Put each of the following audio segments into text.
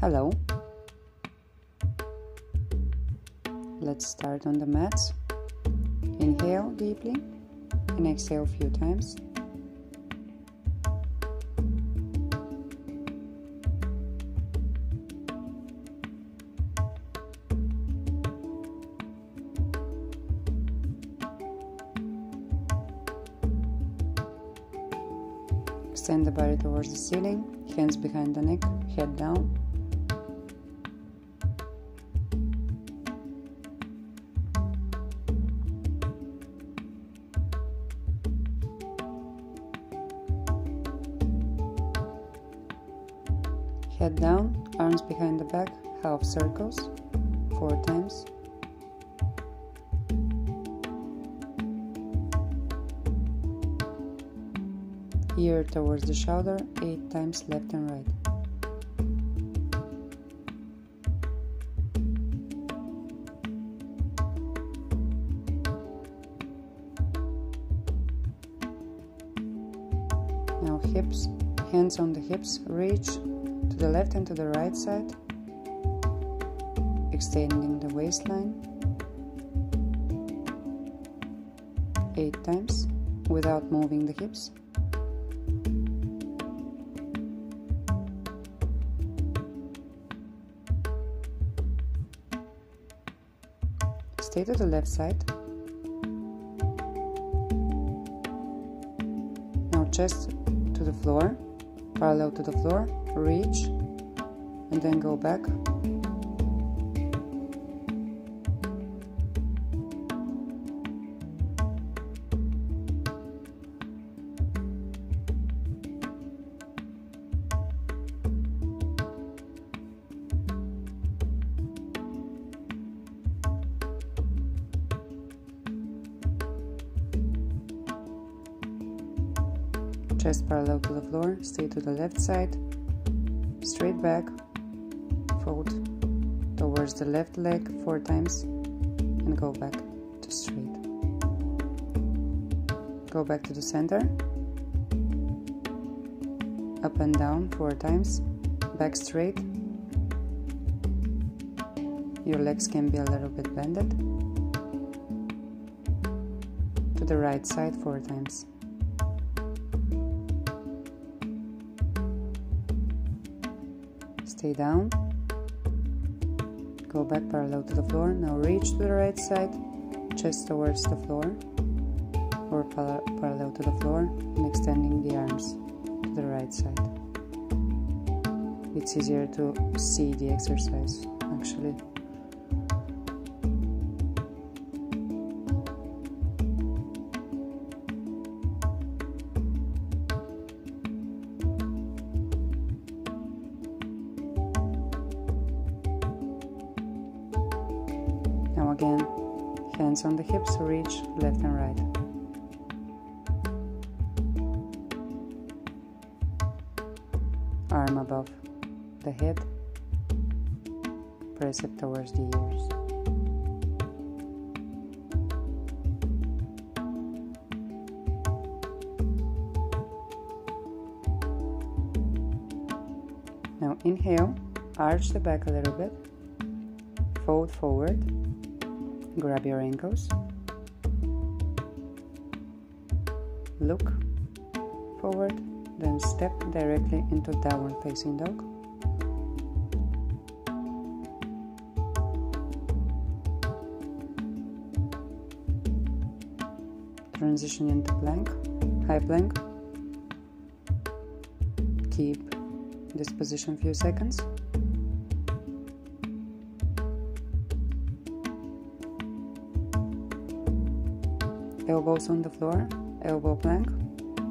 Hello. Let's start on the mats. Inhale deeply and exhale a few times. Extend the body towards the ceiling, hands behind the neck, head down. Head down, arms behind the back, half circles, 4 times. Ear towards the shoulder, 8 times left and right. Now hips, hands on the hips, reach to the left and to the right side, extending the waistline 8 times without moving the hips. Stay to the left side. Now chest to the floor, parallel to the floor, reach, and then go back. Chest parallel to the floor, stay to the left side, straight back, fold towards the left leg 4 times and go back to straight. Go back to the center, up and down 4 times, back straight. Your legs can be a little bit bended. To the right side 4 times. Stay down, go back parallel to the floor. Now reach to the right side, chest towards the floor or parallel to the floor, and extending the arms to the right side. It's easier to see the exercise actually. Now again, hands on the hips, reach left and right. Arm above the head, press it towards the ears. Now inhale, arch the back a little bit, fold forward. Grab your ankles, look forward, then step directly into downward facing dog. Transition into plank, high plank. Keep this position a few seconds. Elbows on the floor, elbow plank.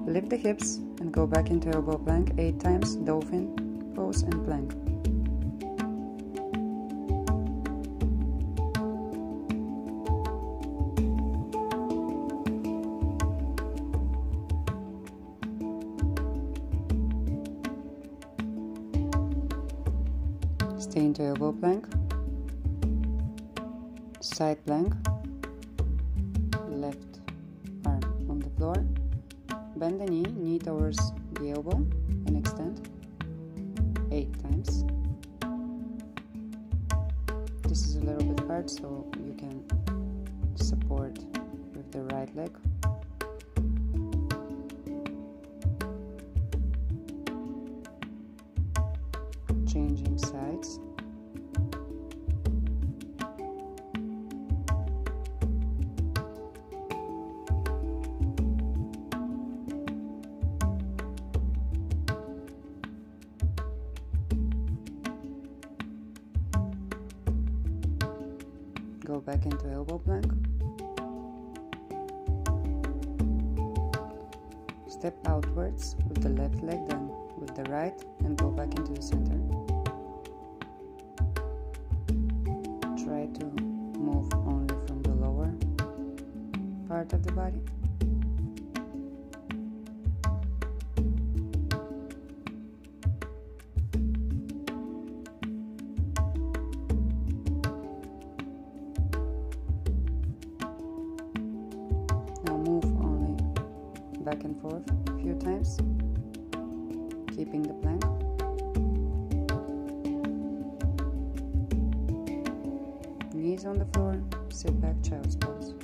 Lift the hips and go back into elbow plank 8 times, dolphin pose and plank. Stay into elbow plank, side plank, left arm on the floor, bend the knee towards the elbow and extend 8 times. hard, so you can support with the right leg. Changing sides. Go back into elbow plank. Step outwards with the left leg, then with the right, and go back into the center. Try to move only from the lower part of the body. Back and forth a few times, keeping the plank. Knees on the floor, sit back, child's pose.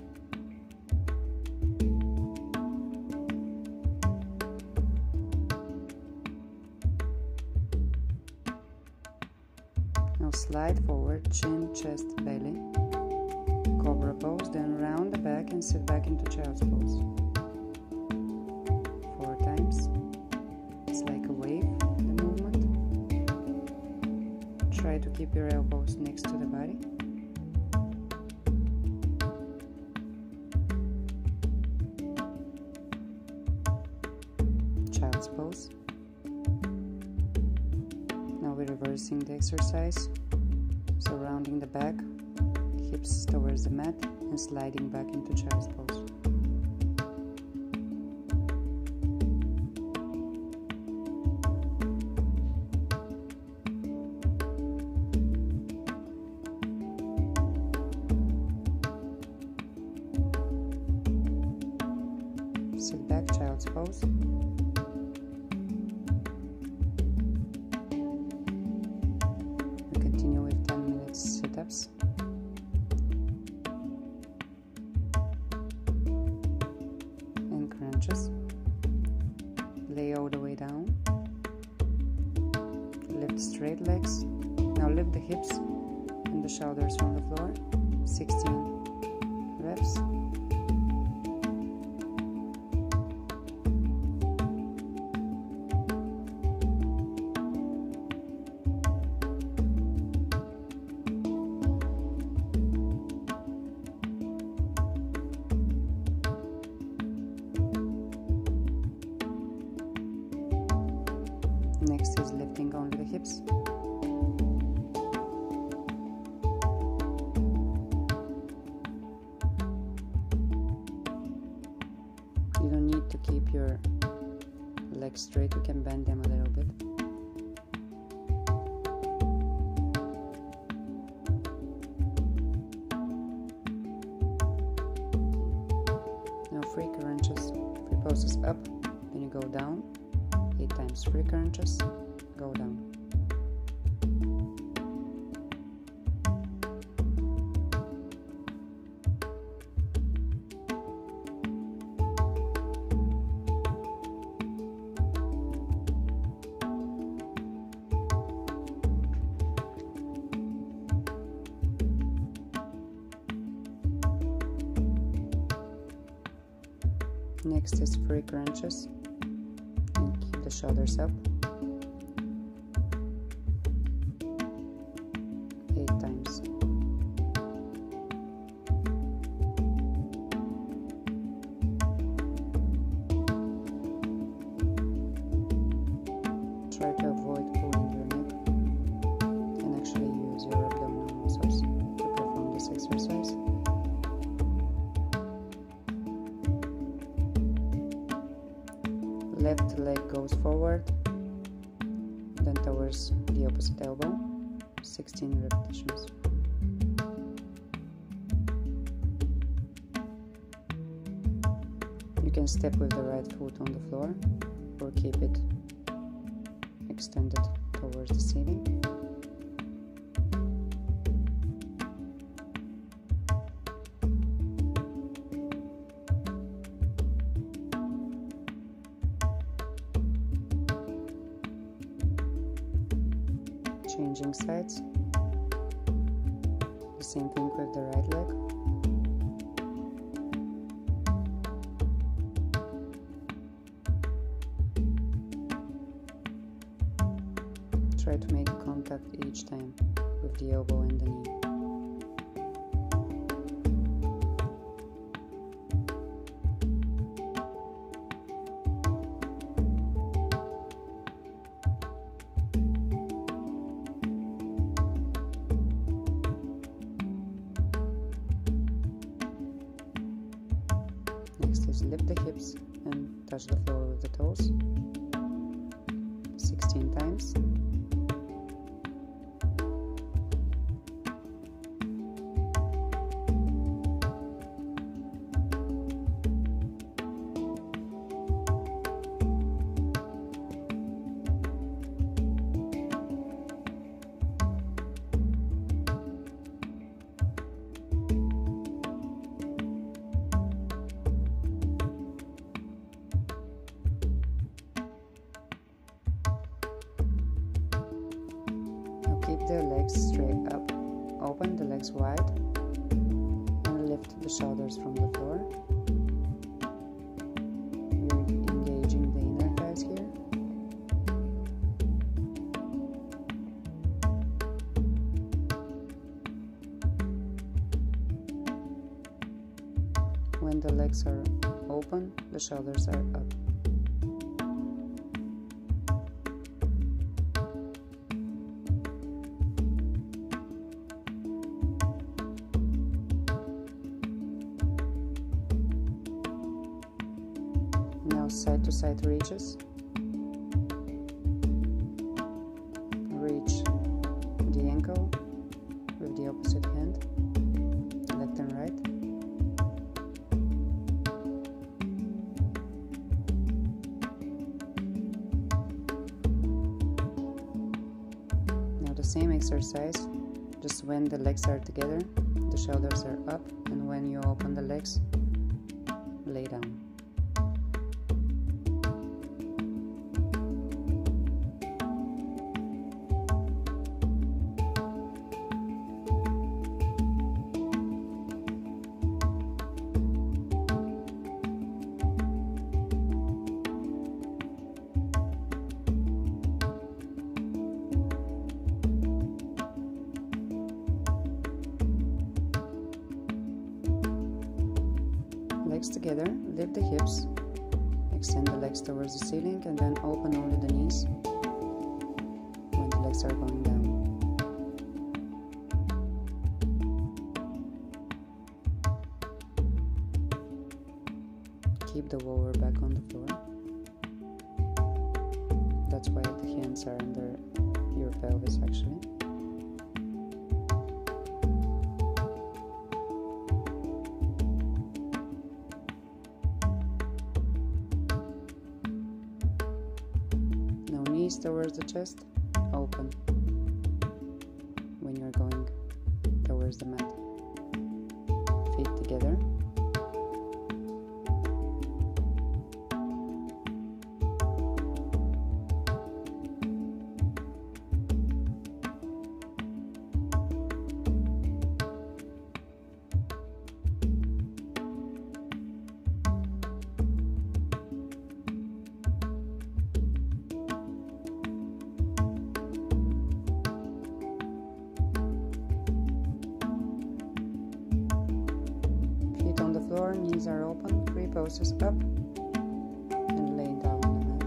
Now slide forward, chin, chest, belly. Cobra pose, then round the back and sit back into child's pose. It's like a wave, the movement. Try to keep your elbows next to the body. Child's pose. Now we're reversing the exercise. So rounding the back, hips towards the mat, and sliding back into child's pose. Sit back, child's pose. We continue with 10 minutes sit-ups. And crunches. Lay all the way down. Lift straight legs. Now lift the hips and the shoulders from the floor. 16 reps. Next is lifting only the hips. You don't need to keep your legs straight, you can bend them a little bit. Now free crunches, free poses up, then you go down. 8 times free crunches, go down. Next is free crunches. Keep the shoulders up. 8 times. Try to avoid pulling your neck and actually use your abdominal muscles to perform this exercise. Left leg goes forward, then towards the opposite elbow, 16 repetitions. You can step with the right foot on the floor or keep it extended towards the ceiling. changing sides. The same thing with the right leg. Try to make contact each time with the elbow and the knee. Next is lift the hips and touch the floor with the toes 16 times. Keep the legs straight up, open the legs wide, and lift the shoulders from the floor. We're engaging the inner thighs here. When the legs are open, the shoulders are up. Side to side reaches. Reach the ankle with the opposite hand, left and right. Now the same exercise, just when the legs are together, the shoulders are up, and when you open the legs, lay down. Legs together, lift the hips, extend the legs towards the ceiling, and then open only the knees when the legs are going down. Keep the lower back on the floor. That's why the hands are under your pelvis actually. Knees towards the chest, open when you're going towards the mat. Feet together. Floor, knees are open, 3 poses up, and lay down on the mat.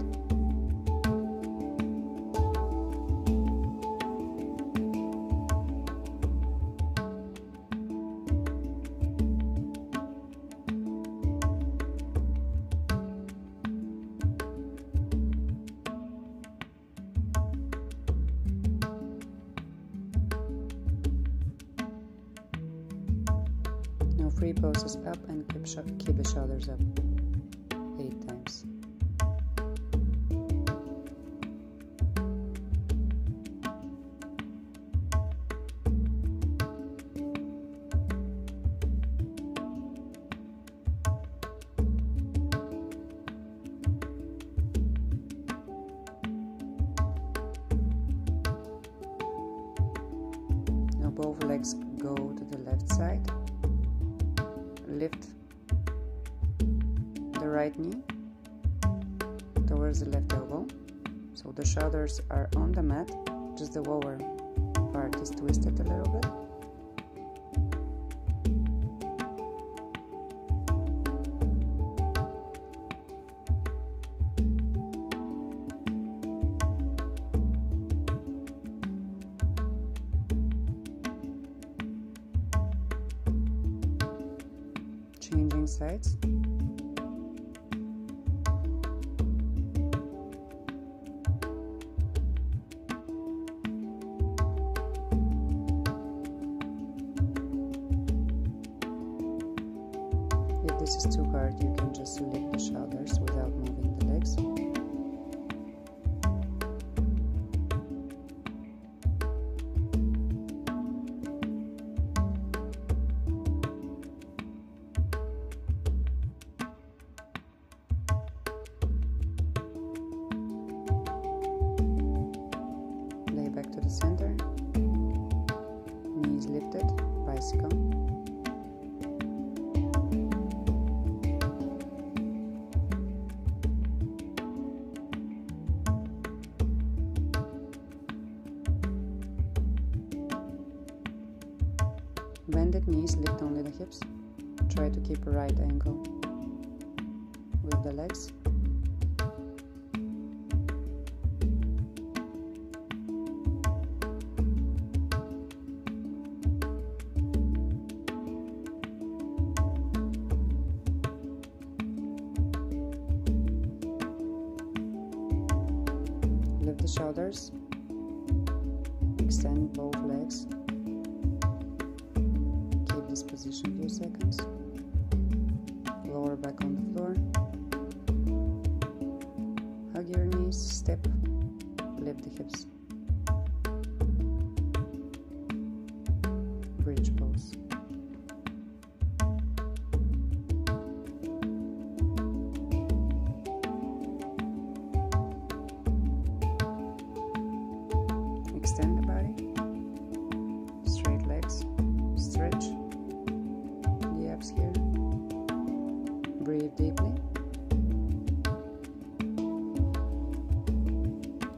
Now 3 poses up and keep the shoulders up 8 times. both legs go to the left side. Lift the right knee towards the left elbow, so the shoulders are on the mat, just the lower part is twisted a little bit. Changing sides. If this is too hard, you can just lift the shoulders without moving the legs. Back to the center, knees lifted, bicycle. Bended knees, lift only the hips. Try to keep a right angle with the legs. Lift the shoulders, extend both legs, keep this position a few seconds, lower back on the floor, hug your knees, step, lift the hips, bridge pose. Extend the body, straight legs, stretch the abs here, breathe deeply,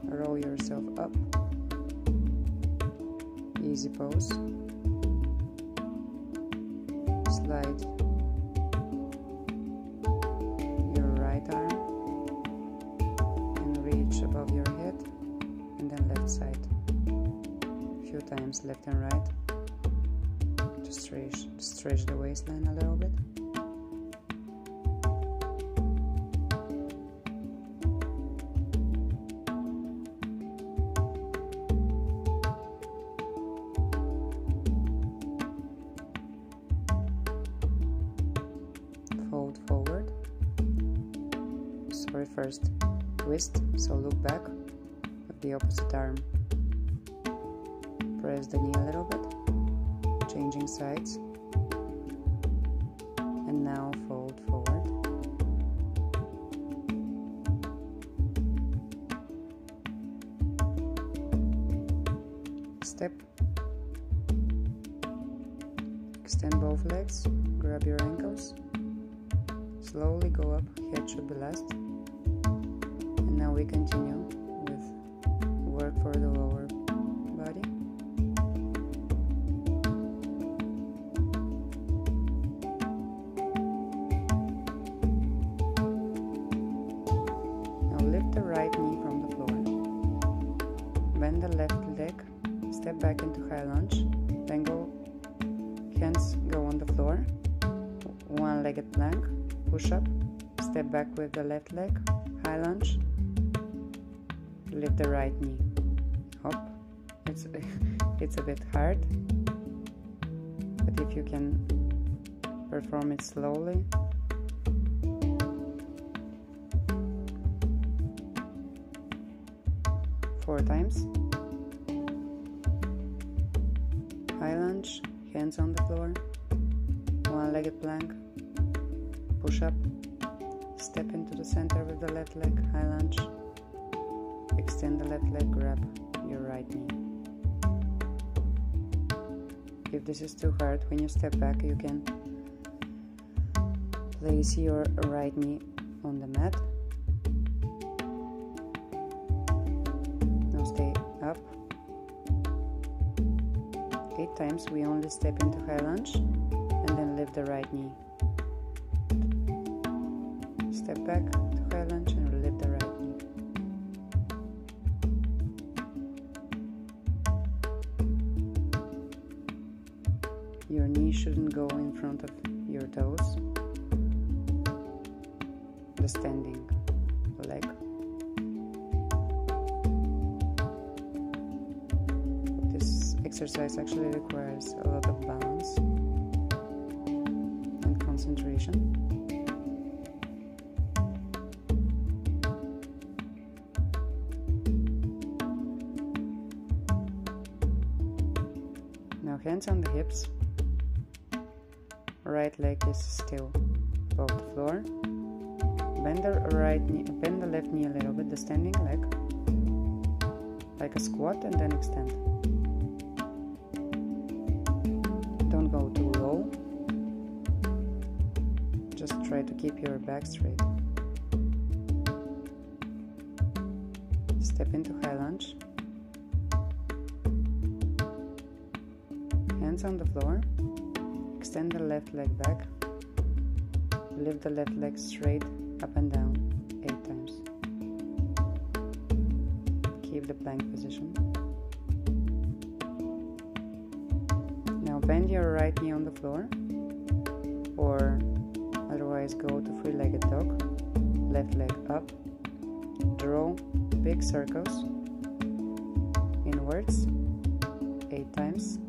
roll yourself up, easy pose, slide your right arm and reach above your head, and then left side. Few times left and right to stretch the waistline a little bit. Fold forward. Sorry, first twist, so look back with the opposite arm. Press the knee a little bit, changing sides, and now fold forward. Step, extend both legs, grab your ankles, slowly go up, head should be last, and now we continue with work for the lower body. Lift the right knee from the floor, bend the left leg, step back into high lunge, then go, hands go on the floor, one-legged plank, push up, step back with the left leg, high lunge, lift the right knee, hop. It's a bit hard, but if you can perform it slowly, four times. High lunge, hands on the floor, one-legged plank, push up, step into the center with the left leg, high lunge, extend the left leg, grab your right knee. If this is too hard, when you step back, you can place your right knee on the mat. Now stay up. 8 times. We only step into high lunge and then lift the right knee. Step back to high lunge and lift the right knee. Your knee shouldn't go in front of your toes. The standing leg. This exercise actually requires a lot of balance and concentration. Now hands on the hips. Right leg is still above the floor. Bend the left knee a little bit, the standing leg, like a squat, and then extend. Don't go too low. Just try to keep your back straight. Step into high lunge. Hands on the floor. Extend the left leg back. Lift the left leg straight up and down 8 times. Keep the plank position. Now bend your right knee on the floor, or otherwise go to three-legged dog. Left leg up. Draw big circles inwards 8 times.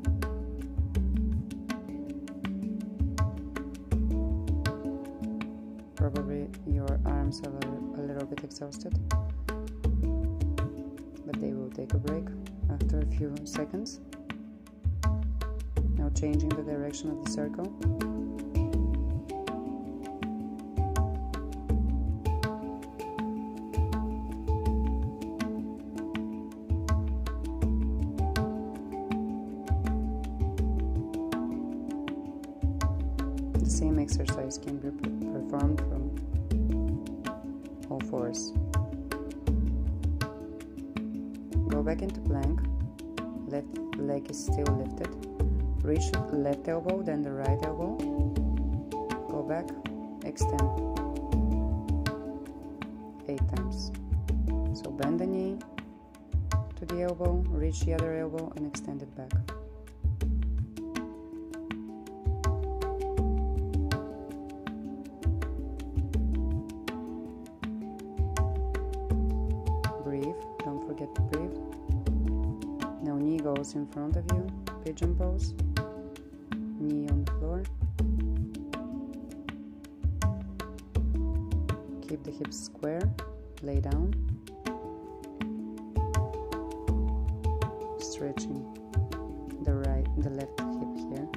Probably your arms are a little bit exhausted, but they will take a break after a few seconds. Now changing the direction of the circle. The same exercise can be performed from all fours. Go back into plank. Left leg is still lifted. Reach the left elbow, then the right elbow. Go back, extend 8 times. So bend the knee to the elbow, reach the other elbow, and extend it back. Goes in front of you, pigeon pose, knee on the floor. Keep the hips square, lay down, stretching the left hip here.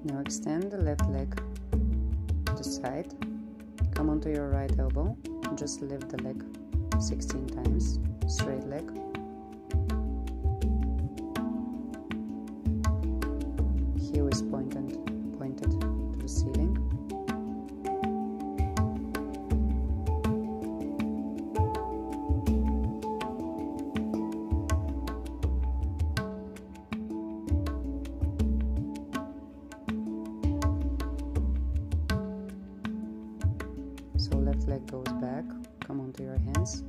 Now extend the left leg to side, come onto your right elbow, just lift the leg 16 times, straight leg. Heel is pointed to the ceiling. So left leg goes back, come onto your hands.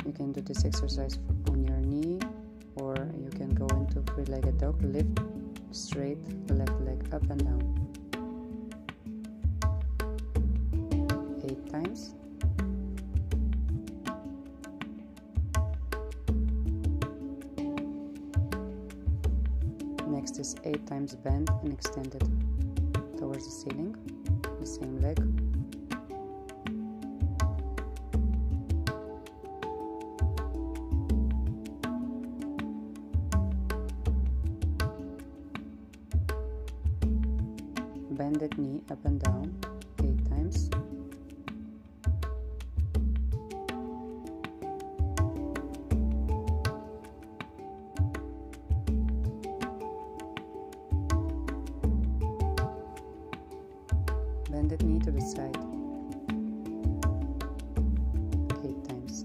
You can do this exercise on your knee, or you can go into three-legged dog. Lift straight the left leg up and down 8 times. Next is 8 times bend and extend it towards the ceiling, the same leg. bended knee up and down 8 times. Bended knee to the side 8 times.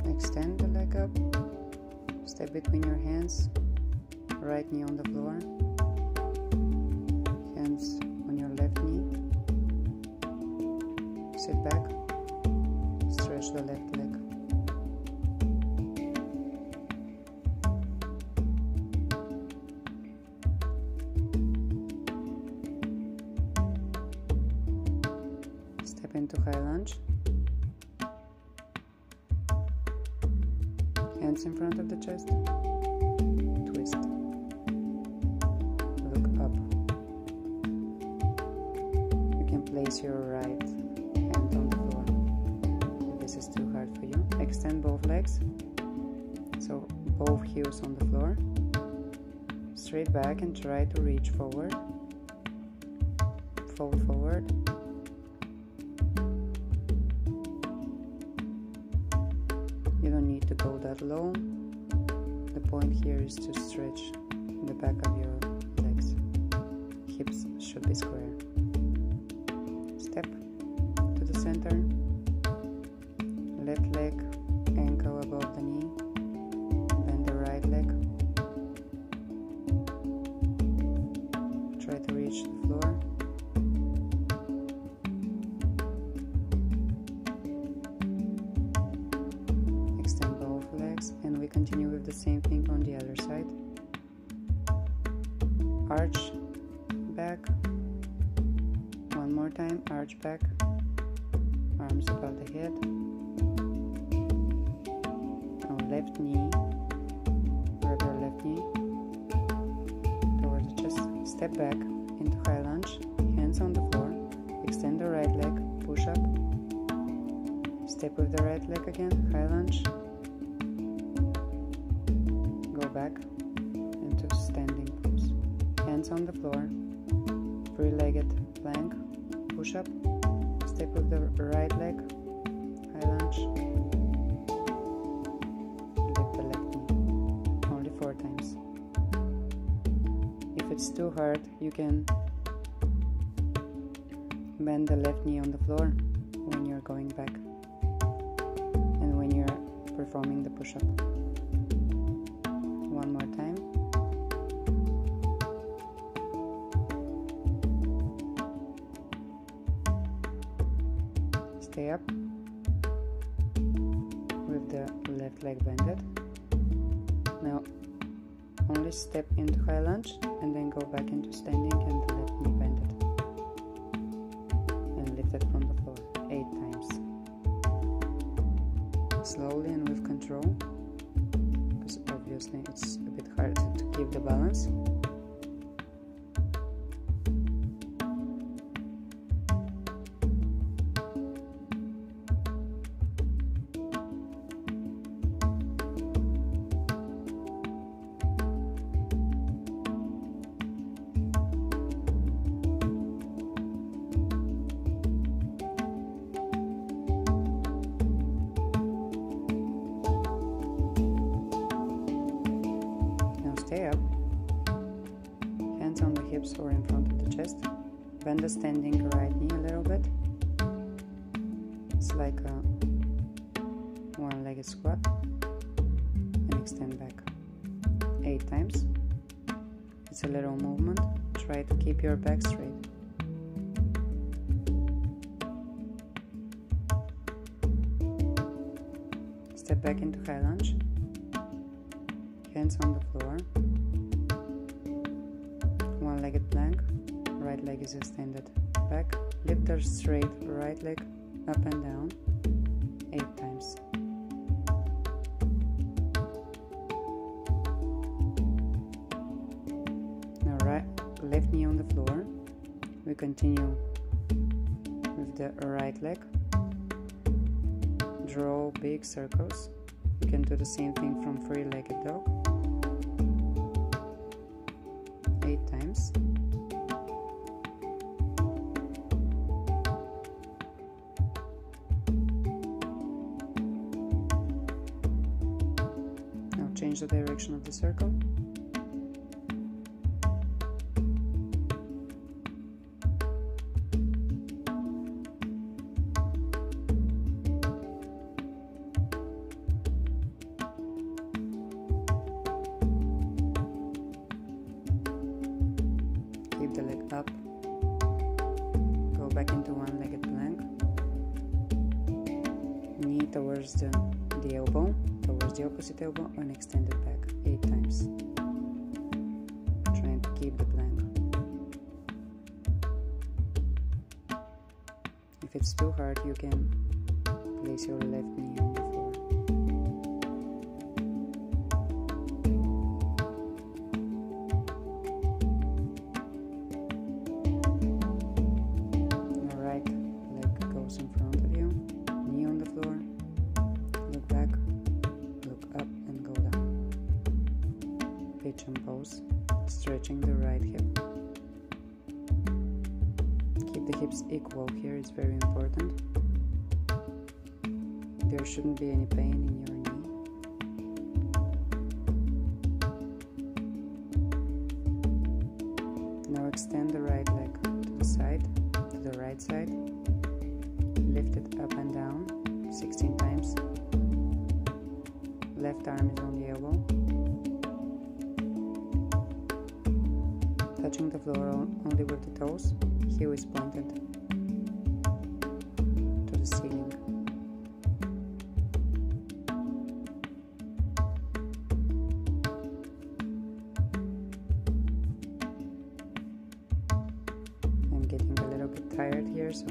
Extend the leg up, step between your hands, right knee on the floor, hands on your left knee, sit back, stretch the left leg. Step into high lunge. Hands in front of the chest. Twist. Look up. You can place your right hand on the floor if this is too hard for you. Extend both legs. So both heels on the floor. Straight back and try to reach forward. Fold forward. You don't need to go that low. The point here is to stretch the back of your legs. Hips should be square. Step to the center. Left leg, ankle above the knee. Bend the right leg. Try to reach the floor. Extend both legs, and we continue with the same thing on the other side. Arch back. One more time, arch back. Arms above the head. Now left knee, grab your left knee towards the chest. Step back into high lunge, hands on the floor. Extend the right leg, push up. Step with the right leg again, high lunge. Go back into standing pose. Hands on the floor, three-legged plank, push up. Step with the right leg, high lunge. Lift the left knee, only 4 times. If it's too hard, you can bend the left knee on the floor when you're going back and when you're performing the push-up. One more time. Stay up with the left leg bended. Now only step into high lunge and then go back into standing and the left knee bended. And lift it from the floor 8 times. Slowly and with control, because obviously it's a bit hard to keep the balance. Stay up, hands on the hips or in front of the chest. Bend the standing right knee a little bit. It's like a one-legged squat. And extend back 8 times. It's a little movement. Try to keep your back straight. Step back into high lunge. Hands on the floor. One-legged plank. Right leg is extended back. Lift the straight right leg up and down 8 times. Now left knee on the floor. We continue with the right leg. draw big circles. You can do the same thing from three-legged dog. 8 times. Now change the direction of the circle. Keep the leg up, go back into one-legged plank, knee towards the elbow, towards the opposite elbow, and extend it back 8 times, trying to keep the plank. If it's too hard, you can place your left knee on the floor. In front of you, knee on the floor, look back, look up and go down. Pigeon pose, stretching the right hip. Keep the hips equal here, it's very important. There shouldn't be any pain in your knee. Now extend the right leg to the side, to the right side. Lift it up and down 16 times. Left arm is on the elbow. Touching the floor only with the toes. Heel is pointed to the ceiling. I'm getting a little bit tired here, so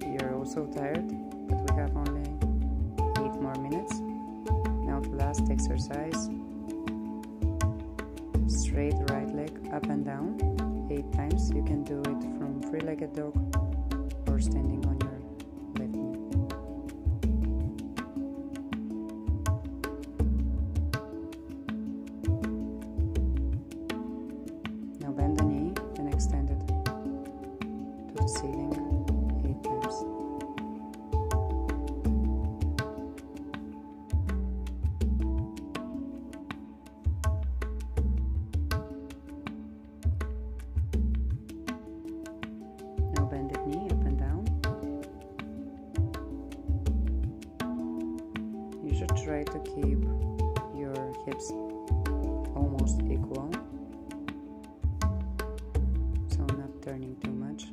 you're also tired, but we have only 8 more minutes. Now the last exercise. Straight right leg up and down 8 times. You can do it from three-legged dog or standing on your left knee. Now bend the knee and extend it to the ceiling. 8 times. Now bended knee up and down. You should try to keep your hips almost equal, so not turning too much.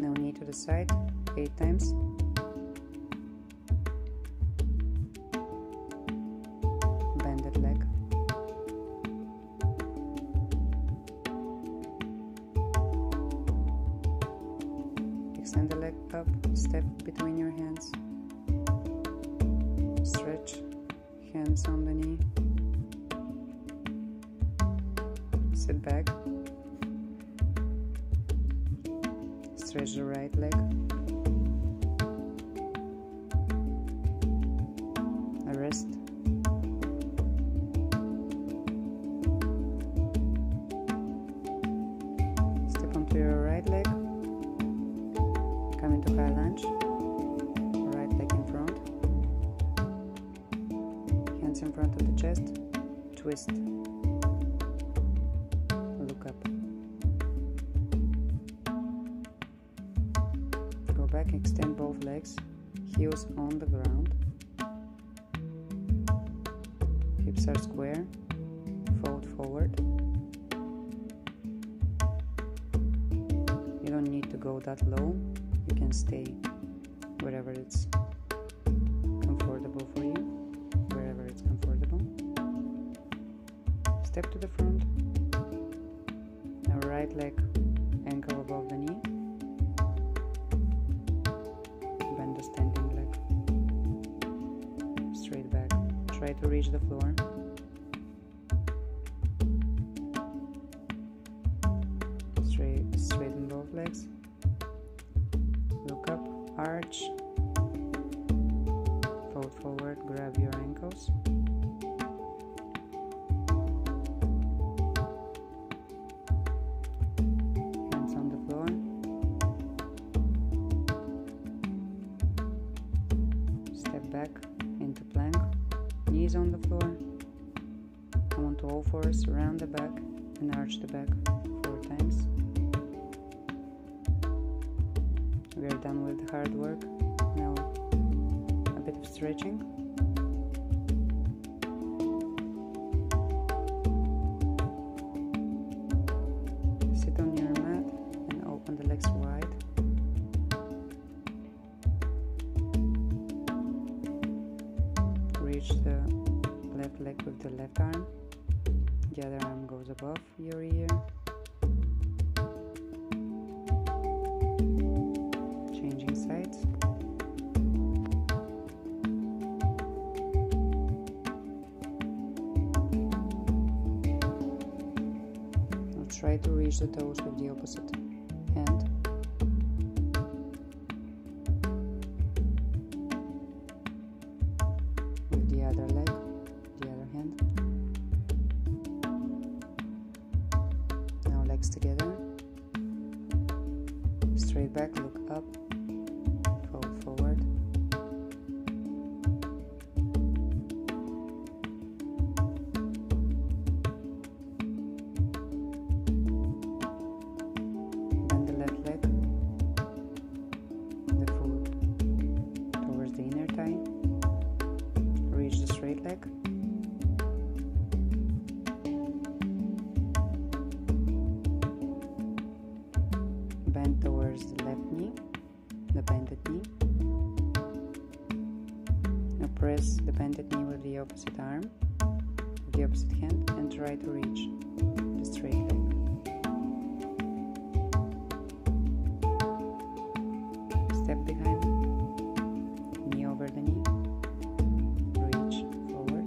Now knee to the side 8 times. Bended leg. Extend the leg up, step between your hands. Stretch, hands on the knee. Sit back. Stretch the right leg. Rest. Step onto your right leg. Come into high lunge. Right leg in front. Hands in front of the chest. Twist. Look up. Back, extend both legs, heels on the ground, hips are square, fold forward. You don't need to go that low, you can stay wherever it's comfortable for you, wherever it's comfortable. Step to the front. Now right leg ankle above the knee. Bend the standing leg. Straight back. Try to reach the floor. Straighten both legs. Look up. arch, fold forward, grab your ankles, hands on the floor, step back into plank, knees on the floor. Come on to all fours, round the back and arch the back 4 times. We are done with the hard work. Now a bit of stretching. Sit on your mat and open the legs wide. Reach the left leg with the left arm. The other arm goes above your ear. Changing sides. Now try to reach the toes with the opposite hand. With the other leg, the other hand. Together, straight back, look up, fold forward, bend the left leg, the foot towards the inner thigh, reach the straight leg, bend towards the left knee, the bended knee. Now press the bended knee with the opposite arm, with the opposite hand, and try to reach the straight leg. Step behind, knee over the knee, reach forward.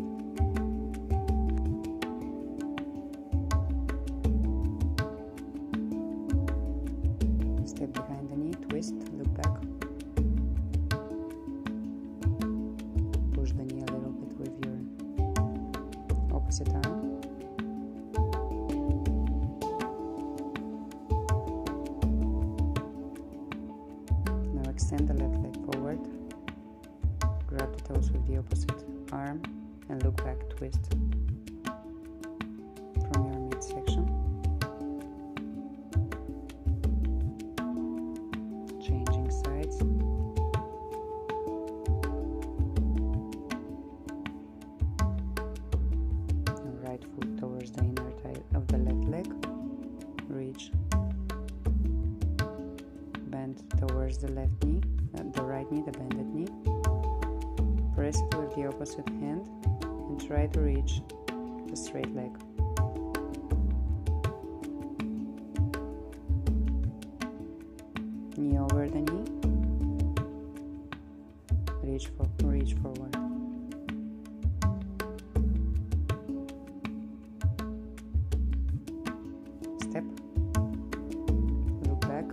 Step behind the knee, twist, look back. Push the knee a little bit with your opposite arm. Now extend the left leg forward. Grab the toes with the opposite arm and look back, twist from your midsection. Changing sides. Right foot towards the inner thigh of the left leg. Reach. Bend towards the left knee, the right knee, the bended knee. Press it with the opposite hand and try to reach the straight leg. Knee over the knee, reach forward. Step, look back,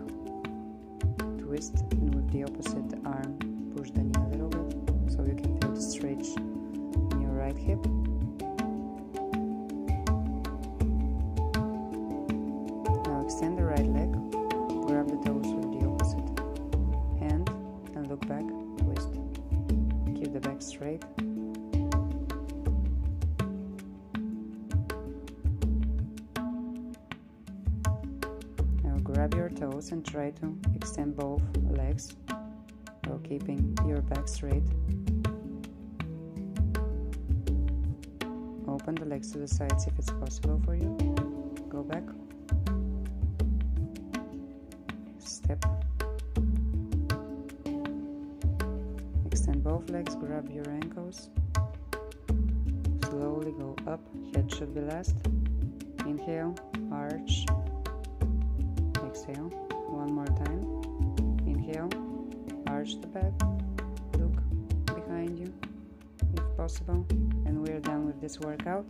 twist, and with the opposite arm, push the knee a little bit so you can feel the stretch in your right hip. Now extend the right leg, grab the toes with the opposite hand and look back, twist. Keep the back straight. Now grab your toes and try to extend both legs while keeping your back straight. Open the legs to the sides if it's possible for you. Go back. Step. Extend both legs, grab your ankles. Slowly go up, head should be last. Inhale, arch. Exhale, one more time. Inhale, arch the back. Look behind you if possible. And we're done with this workout.